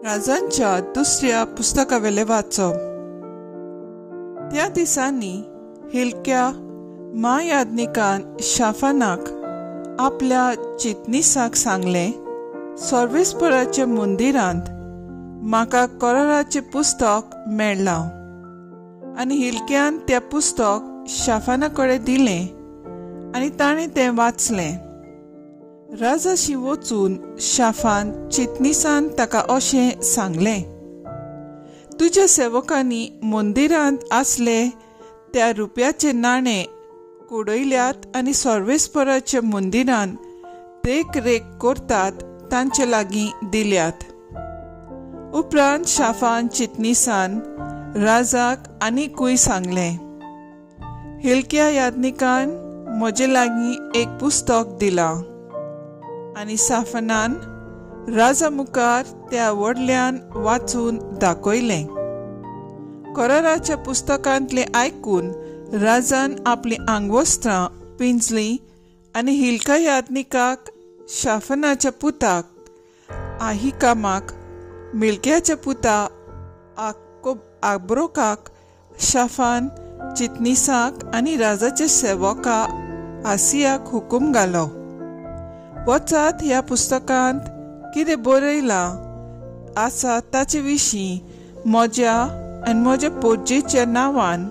राजांच्या दुसऱ्या पुस्तकावेले वाचप. त्या दिसांनी हिल्क्या महायाजकान शाफानाक आपल्या चिटणीसाक सांगले, सर्वेस्पराचे मंदिरांत म्हाका कराराचे पुस्तक मेळ्ळां. आनी हिल्क्यान तें पुस्तक शाफाना कडेन दिलें आनी ताणें तें वाचलें. राजाशी वचून शाफान चिटणीसान ताका अशें सांगलें, तुज्या सेवकांनी मंदिरांत आसले त्या रुपयाचे नाणे कुडयल्यात आनी सर्वेस्पराच्या मंदिरांत देखरेख करतात तांचे लागीं दिल्यात. उपरांत शाफान चिटणीसान राजाक आनीकूय सांगलें, हिल्क्या याजकान म्हजे लागीं एक पुस्तक दिलां. आनी शाफानान राजा मुखार त्या व्हडल्यान वाचून दाखयलें. कराराच्या पुस्तकांतलें आयकून राजान आपलीं आंगवस्त्रां पिंजलीं आनी हिल्क्या याजकाक, शाफानाच्या पुताक आहिकामाक, मिल्क्याच्या पुता आब्रोकाक, शाफान चिटणीसाक आनी राजाचे सेवका आसियाक हुकूम घालो, वचात ह्या पुस्तकांत कितें बरयलां आसा ताचे विशीं म्हज्या आनी म्हज्या पोरजेच्या नांवान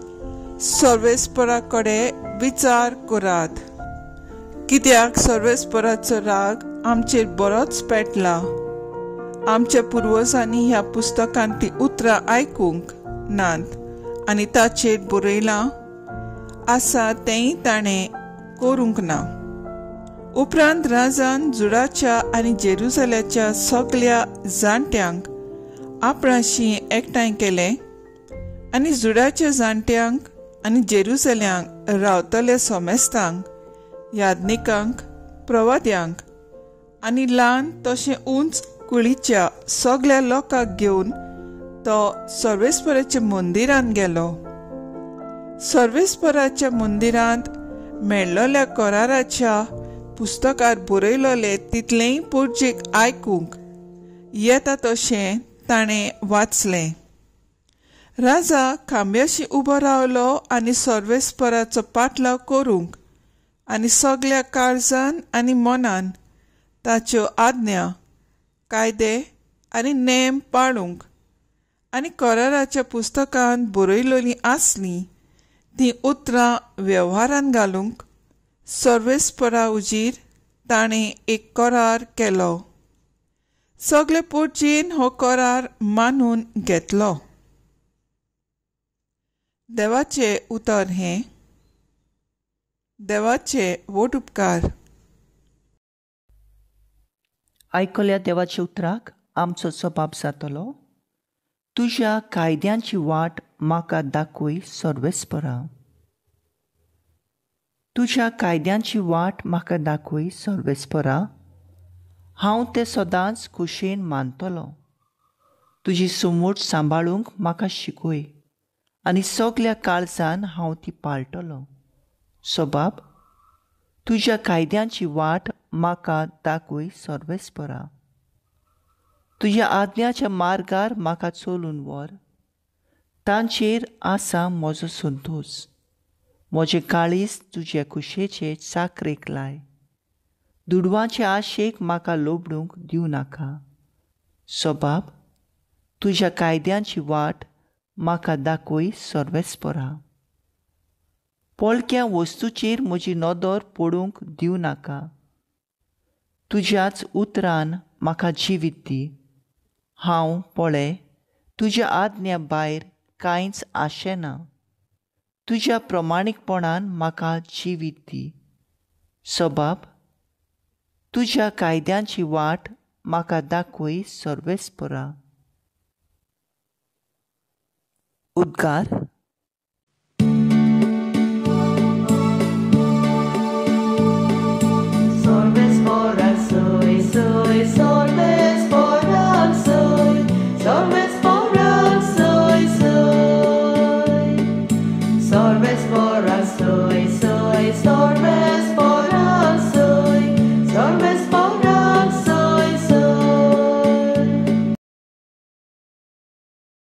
सर्वेस्परा कडेन विचार करात, कित्याक सर्वेस्पराचो राग आमचेर बरोच पेटला. आमच्या पुर्वजांनी ह्या पुस्तकांतलीं उतरां आयकूंक नात आनी ताचेर बरयलां आसा तेंय ताणें करूंक ना. उपरांत राजान जुडाच्या आनी जेरुसलेमाच्या सगळ्या जाणट्यांक आपणाशी एकठांय केलें आनी जुडाच्या जाणट्यांक आनी जेरुसलेमांत रावतल्या सोमेस्तांक, याजकांक, प्रवाद्यांक आनी ल्हान तशें उंच कुळीच्या सगळ्या लोकांक घेवन तो सर्वेस्पराच्या मंदिरांत गेलो. सर्वेस्पराच्या मंदिरांत मेळ्ळल्या कराराच्या पुस्तकार बरयलोले तितलेंय पोरजेक आयकूंक येता तशें ताणें वाचलें. राजा खांब्याशी उबो रावलो आनी सर्वेस्पराचो पाटलाव करूंक आनी सगळ्या काळजान आनी मनान ताच्यो आज्ञा, कायदे आनी नेम पाळूंक आनी कराराच्या पुस्तकांत बरयलोलीं आसलीं तीं उतरां वेव्हारांत घालूंक सर्वेस्परा उजीर ताणें एक करार केलो. सगळे पोरजेन हो करार मानून घेतलो. देवाचे उतर हें. देवाचे वोट उपकार. आयकल्या देवाच्या उतराक आमचो जबाब जातलो, तुज्या कायद्यांची वाट म्हाका दाखय सर्वेस्परा. तुज्या कायद्यांची वाट म्हाका दाखय सर्वेस्परा. हांव तें सदांच खुशेन मानतलों. तुजी सुमूट सांबाळूंक म्हाका शिकय आनी सगळ्या काळजान हांव ती पाळटलों. सबाब, तुज्या कायद्यांची वाट म्हाका दाखय सर्वेस्परा. तुज्या आज्ञाच्या मार्गार म्हाका चलून व्हर. तांचेर आसा म्हजो संतोश. म्हजें काळीज तुजे कुशेचे चाकरेक लाय. दुडवांचे आशेक म्हाका लोबडूंक दिवं नाका. सबाब, तुज्या कायद्यांची वाट म्हाका दाखय सर्वेस्परा. पळक्या वस्तूचेर म्हजी नदर पडूंक दिवं नाका. तुज्याच उतरान म्हाका जिवीत दी. हांव पळय, तुज्या आज्ञा भायर कांयच आशेना. तुज्या प्रमाणीकपणान म्हाका जिवीत दी. सबाब, तुज्या कायद्यांची वाट म्हाका दाखय सर्वेस्परा. उद्गार.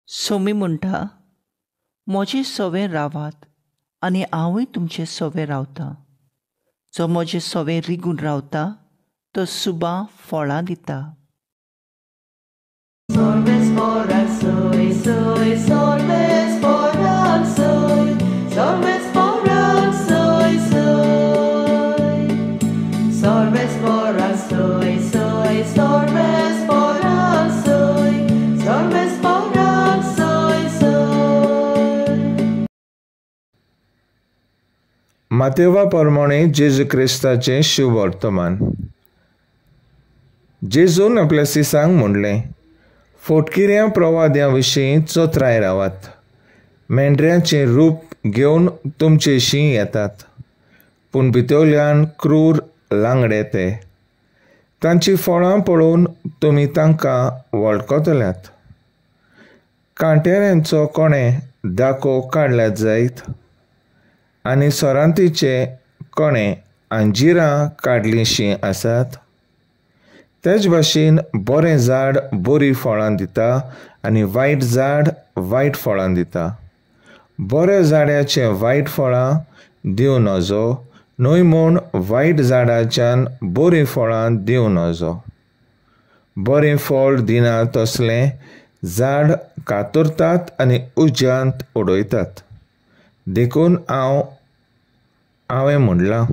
सोमी म्हणटा, म्हजे सवे रावात आनी हांवूय तुमचे सवे रावतां. जो म्हजे सवे रिगून रावता तो सुबां फळां दिता. Sorves foran soy, soy, sorves foran soy, sorves foran soy, soy. Sorves foran soy, soy, sorves foran soy, sorves foran soy, soy. मातेवा प्रमाणे जेजू क्रिस्ताचें शुभ वर्तमान. जेजून आपल्या सिसांक म्हणलें, फोटकिऱ्या प्रवाद्यां विशीं चोत्राय रावात. मेंढऱ्याचें रूप घेवन तुमचेशीं येतात, पूण भितरल्यान क्रूर लांगडे ते. तांचीं फळां पळोवन तुमी तांकां वळखतल्यात. कांटेऱ्यांचो कोणे दाखो काडल्यात जायत, आनी सोरांतीचे कोणे अंजिरां काडलींशीं आसात. तेच भाशेन बरें झाड बरीं फळां दिता आनी वायट झाड वायट फळां दिता. बऱ्या झाडाचें वायट फळां दिवं नजो, न्हय म्हूण वायट झाडाच्यान बरीं फळां दिवं नजो. बरें फळ दिना तसलें झाड कातरतात आनी उज्यांत उडयतात. देखून हांवें म्हणलां,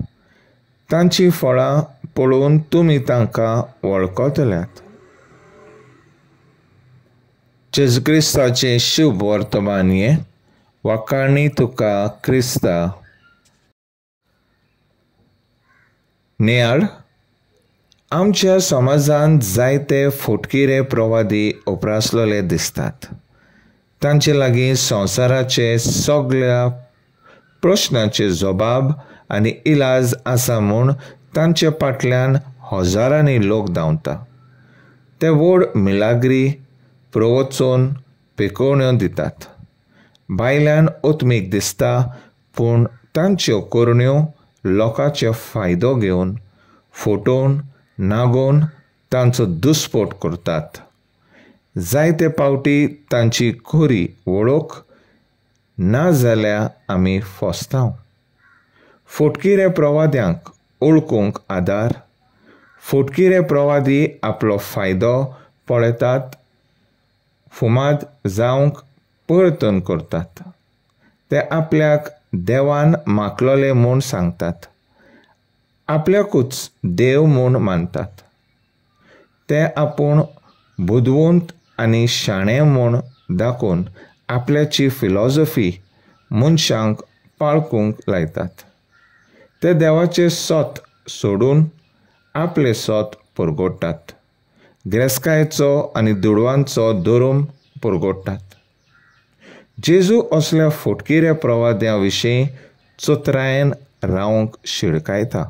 तांचीं फळां पळोवन तुमी तांकां वळखतल्यात. जेजू क्रिस्ताचें शुभ वर्तमान हें. वाखाणणी तुका क्रिस्ता. नेयाळ. आमच्या समाजांत जायते फोटकिरे प्रवादी उप्रासलेले दिसतात. तांचे लागीं संवसाराचे सगळ्या प्रश्नांचे जबाब आनी इलाज आसा म्हूण तांचे फाटल्यान हजारांनी लोक धांवता. ते व्हड मिलाग्री प्रवचोन पिकोवण्यो दितात. भायल्यान ओतमीक दिसता, पूण तांच्यो कोरण्यो लोकांचो फायदो घेवन फोटोवन नागोवन तांचो दुस्पोट करतात. जायते फावटी तांची खरी वळख ना जाल्यार आमी फसतांव. फोटकिरे प्रवाद्यांक ओळखूंक आदार. फोटकिरे प्रवादी आपलो फायदो पळयतात, फुमाद जावंक परतन करतात. ते आपल्याक देवान मागलोले म्हूण सांगतात, आपल्याकूच देव म्हूण मानतात. ते आपूण बुदवंत आनी शाणे म्हूण दाखोवन आपल्याची फिलॉसॉफी मनशांक पाळकूंक लायतात. ते देवाचें सोत सोडून आपले सोत परगोडटात. गिरेस्तकायेचो आनी दुडवांचो धर्म परगोडटात. जेजू असल्या फोटकिऱ्या प्रवाद्यां विशीं चोत्रायेन रावंक शिडकायता.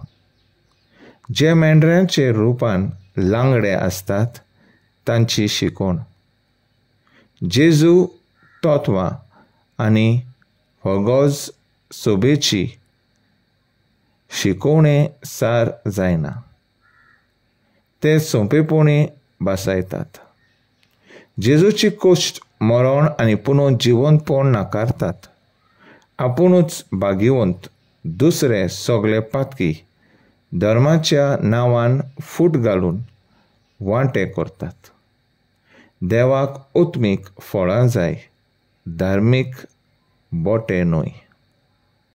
जे मेंढऱ्यांचे रुपान लांगडे आसतात तांची शिकोण. जेजू तत्वां आनी होगोज सोबेची शिकोवणे सार जायना. ते सोंपेपणी बासायतात. जेजूची कोश्ट मरण आनी पुनून जिवंतपण नाकारतात. आपुणूच भाग्यवंत दुसरे सगळे पातकी धर्माच्या नांवान फूट घालून वांटे करतात. देवाक ओतमीक फळां जाय, धार्मीक बोटे न्हय.